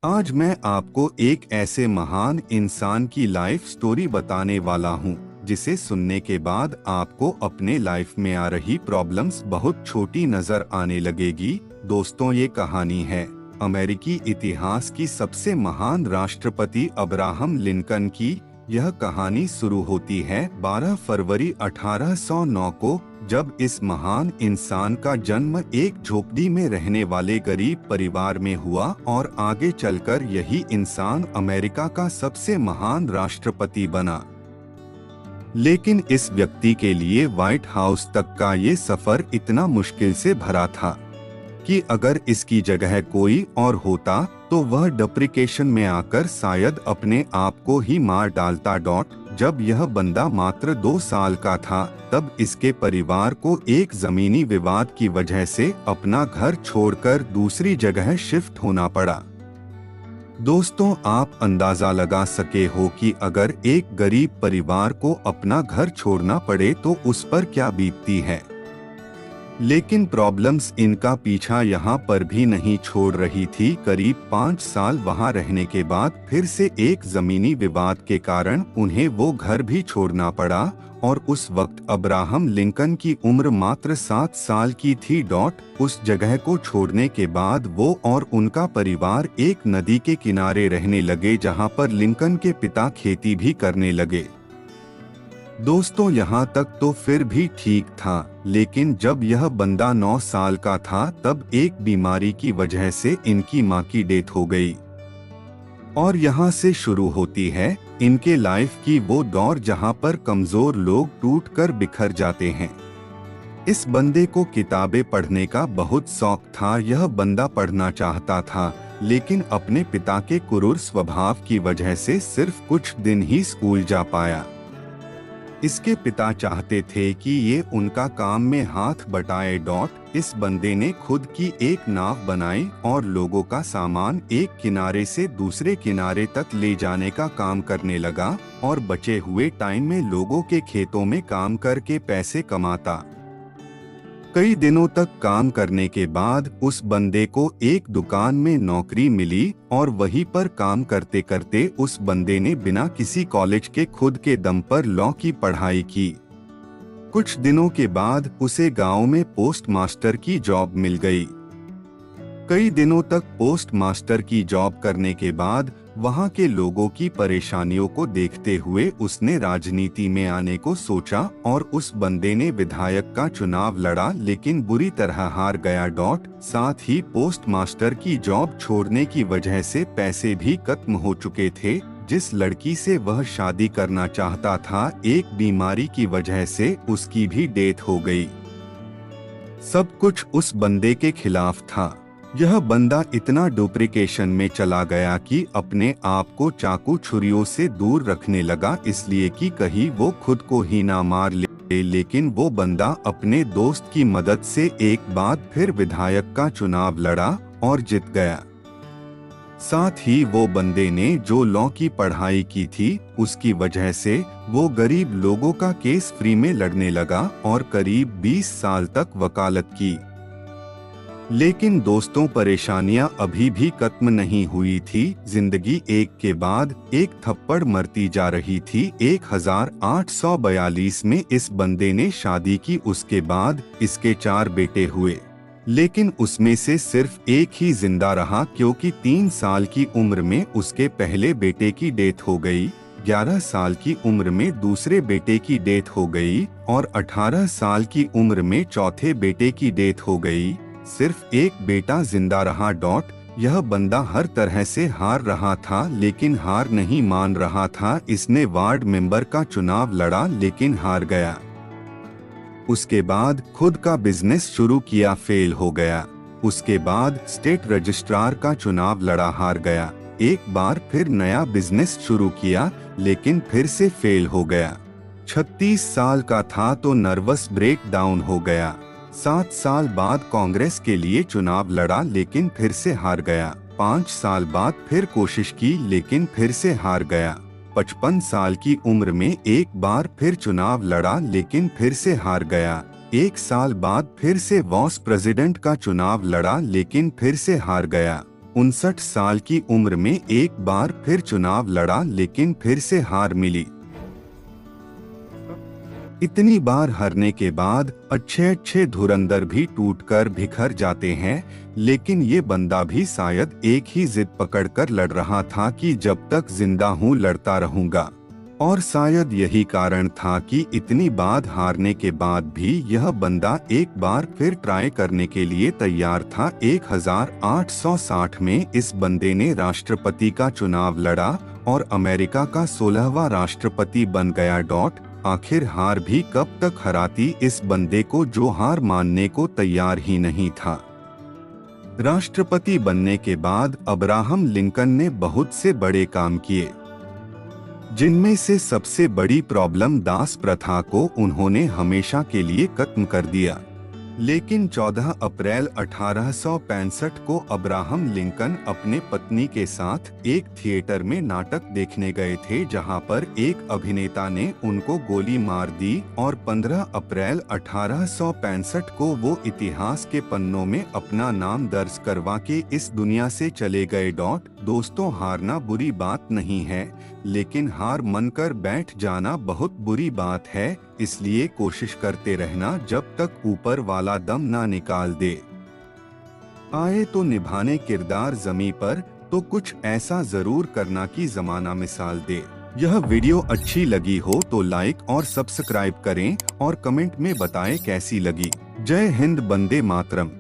आज मैं आपको एक ऐसे महान इंसान की लाइफ स्टोरी बताने वाला हूँ जिसे सुनने के बाद आपको अपने लाइफ में आ रही प्रॉब्लम्स बहुत छोटी नजर आने लगेगी। दोस्तों, ये कहानी है अमेरिकी इतिहास की सबसे महान राष्ट्रपति अब्राहम लिंकन की। यह कहानी शुरू होती है 12 फरवरी 1809 को, जब इस महान इंसान का जन्म एक झोपड़ी में रहने वाले गरीब परिवार में हुआ और आगे चलकर यही इंसान अमेरिका का सबसे महान राष्ट्रपति बना। लेकिन इस व्यक्ति के लिए व्हाइट हाउस तक का ये सफर इतना मुश्किल से भरा था कि अगर इसकी जगह कोई और होता तो वह डिप्रेशन में आकर शायद अपने आप को ही मार डालता। जब यह बंदा मात्र 2 साल का था तब इसके परिवार को एक जमीनी विवाद की वजह से अपना घर छोड़कर दूसरी जगह शिफ्ट होना पड़ा। दोस्तों, आप अंदाजा लगा सके हो कि अगर एक गरीब परिवार को अपना घर छोड़ना पड़े तो उस पर क्या बीतती है। लेकिन प्रॉब्लम्स इनका पीछा यहाँ पर भी नहीं छोड़ रही थी। करीब 5 साल वहाँ रहने के बाद फिर से एक जमीनी विवाद के कारण उन्हें वो घर भी छोड़ना पड़ा और उस वक्त अब्राहम लिंकन की उम्र मात्र 7 साल की थी। उस जगह को छोड़ने के बाद वो और उनका परिवार एक नदी के किनारे रहने लगे जहाँ पर लिंकन के पिता खेती भी करने लगे। दोस्तों, यहाँ तक तो फिर भी ठीक था, लेकिन जब यह बंदा 9 साल का था तब एक बीमारी की वजह से इनकी मां की डेथ हो गई। और यहाँ से शुरू होती है इनके लाइफ की वो दौर जहाँ पर कमजोर लोग टूटकर बिखर जाते हैं। इस बंदे को किताबें पढ़ने का बहुत शौक था। यह बंदा पढ़ना चाहता था, लेकिन अपने पिता के क्रूर स्वभाव की वजह से सिर्फ कुछ दिन ही स्कूल जा पाया। इसके पिता चाहते थे कि ये उनका काम में हाथ बटाए। इस बंदे ने खुद की एक नाव बनाई और लोगों का सामान एक किनारे से दूसरे किनारे तक ले जाने का काम करने लगा और बचे हुए टाइम में लोगों के खेतों में काम करके पैसे कमाता। कई दिनों तक काम करने के बाद उस बंदे को एक दुकान में नौकरी मिली और वहीं पर काम करते करते उस बंदे ने बिना किसी कॉलेज के खुद के दम पर लॉ की पढ़ाई की। कुछ दिनों के बाद उसे गांव में पोस्ट मास्टर की जॉब मिल गई। कई दिनों तक पोस्ट मास्टर की जॉब करने के बाद वहां के लोगों की परेशानियों को देखते हुए उसने राजनीति में आने को सोचा और उस बंदे ने विधायक का चुनाव लड़ा, लेकिन बुरी तरह हार गया। साथ ही पोस्ट मास्टर की जॉब छोड़ने की वजह से पैसे भी खत्म हो चुके थे। जिस लड़की से वह शादी करना चाहता था, एक बीमारी की वजह से उसकी भी डेथ हो गई। सब कुछ उस बंदे के खिलाफ था। यह बंदा इतना डिप्रेशन में चला गया कि अपने आप को चाकू छुरियों से दूर रखने लगा, इसलिए कि कहीं वो खुद को ही ना मार ले। लेकिन वो बंदा अपने दोस्त की मदद से एक बार फिर विधायक का चुनाव लड़ा और जीत गया। साथ ही वो बंदे ने जो लॉ की पढ़ाई की थी उसकी वजह से वो गरीब लोगों का केस फ्री में लड़ने लगा और करीब 20 साल तक वकालत की। लेकिन दोस्तों, परेशानियां अभी भी खत्म नहीं हुई थी। जिंदगी एक के बाद एक थप्पड़ मरती जा रही थी। 1842 में इस बंदे ने शादी की। उसके बाद इसके 4 बेटे हुए, लेकिन उसमें से सिर्फ एक ही जिंदा रहा क्योंकि 3 साल की उम्र में उसके पहले बेटे की डेथ हो गई, 11 साल की उम्र में दूसरे बेटे की डेथ हो गई और 18 साल की उम्र में चौथे बेटे की डेथ हो गई। सिर्फ एक बेटा जिंदा रहा। यह बंदा हर तरह से हार रहा था, लेकिन हार नहीं मान रहा था। इसने वार्ड मेंबर का चुनाव लड़ा लेकिन हार गया। उसके बाद खुद का बिजनेस शुरू किया, फेल हो गया। उसके बाद स्टेट रजिस्ट्रार का चुनाव लड़ा, हार गया। एक बार फिर नया बिजनेस शुरू किया, लेकिन फिर से फेल हो गया। 36 साल का था तो नर्वस ब्रेक डाउन हो गया। 7 साल बाद कांग्रेस के लिए चुनाव लड़ा, लेकिन फिर से हार गया। 5 साल बाद फिर कोशिश की, लेकिन फिर से हार गया। 55 साल की उम्र में एक बार फिर चुनाव लड़ा, लेकिन फिर से हार गया। 1 साल बाद फिर से वाइस प्रेसिडेंट का चुनाव लड़ा, लेकिन फिर से हार गया। 59 साल की उम्र में एक बार फिर चुनाव लड़ा, लेकिन फिर से हार मिली। इतनी बार हारने के बाद अच्छे अच्छे धुरंधर भी टूटकर बिखर जाते हैं, लेकिन ये बंदा भी शायद एक ही जिद पकड़कर लड़ रहा था कि जब तक जिंदा हूँ लड़ता रहूंगा। और शायद यही कारण था कि इतनी बार हारने के बाद भी यह बंदा एक बार फिर ट्राई करने के लिए तैयार था। 1860 में इस बंदे ने राष्ट्रपति का चुनाव लड़ा और अमेरिका का 16वां राष्ट्रपति बन गया। आखिर हार भी कब तक हराती इस बंदे को, जो हार मानने को तैयार ही नहीं था। राष्ट्रपति बनने के बाद अब्राहम लिंकन ने बहुत से बड़े काम किए, जिनमें से सबसे बड़ी प्रॉब्लम दास प्रथा को उन्होंने हमेशा के लिए खत्म कर दिया। लेकिन 14 अप्रैल 1865 को अब्राहम लिंकन अपने पत्नी के साथ एक थिएटर में नाटक देखने गए थे, जहां पर एक अभिनेता ने उनको गोली मार दी और 15 अप्रैल 1865 को वो इतिहास के पन्नों में अपना नाम दर्ज करवा के इस दुनिया से चले गए। दोस्तों, हारना बुरी बात नहीं है, लेकिन हार मानकर बैठ जाना बहुत बुरी बात है। इसलिए कोशिश करते रहना जब तक ऊपर वाला दम ना निकाल दे। आए तो निभाने किरदार जमी पर, तो कुछ ऐसा जरूर करना कि जमाना मिसाल दे। यह वीडियो अच्छी लगी हो तो लाइक और सब्सक्राइब करें और कमेंट में बताएं कैसी लगी। जय हिंद, वंदे मातरम।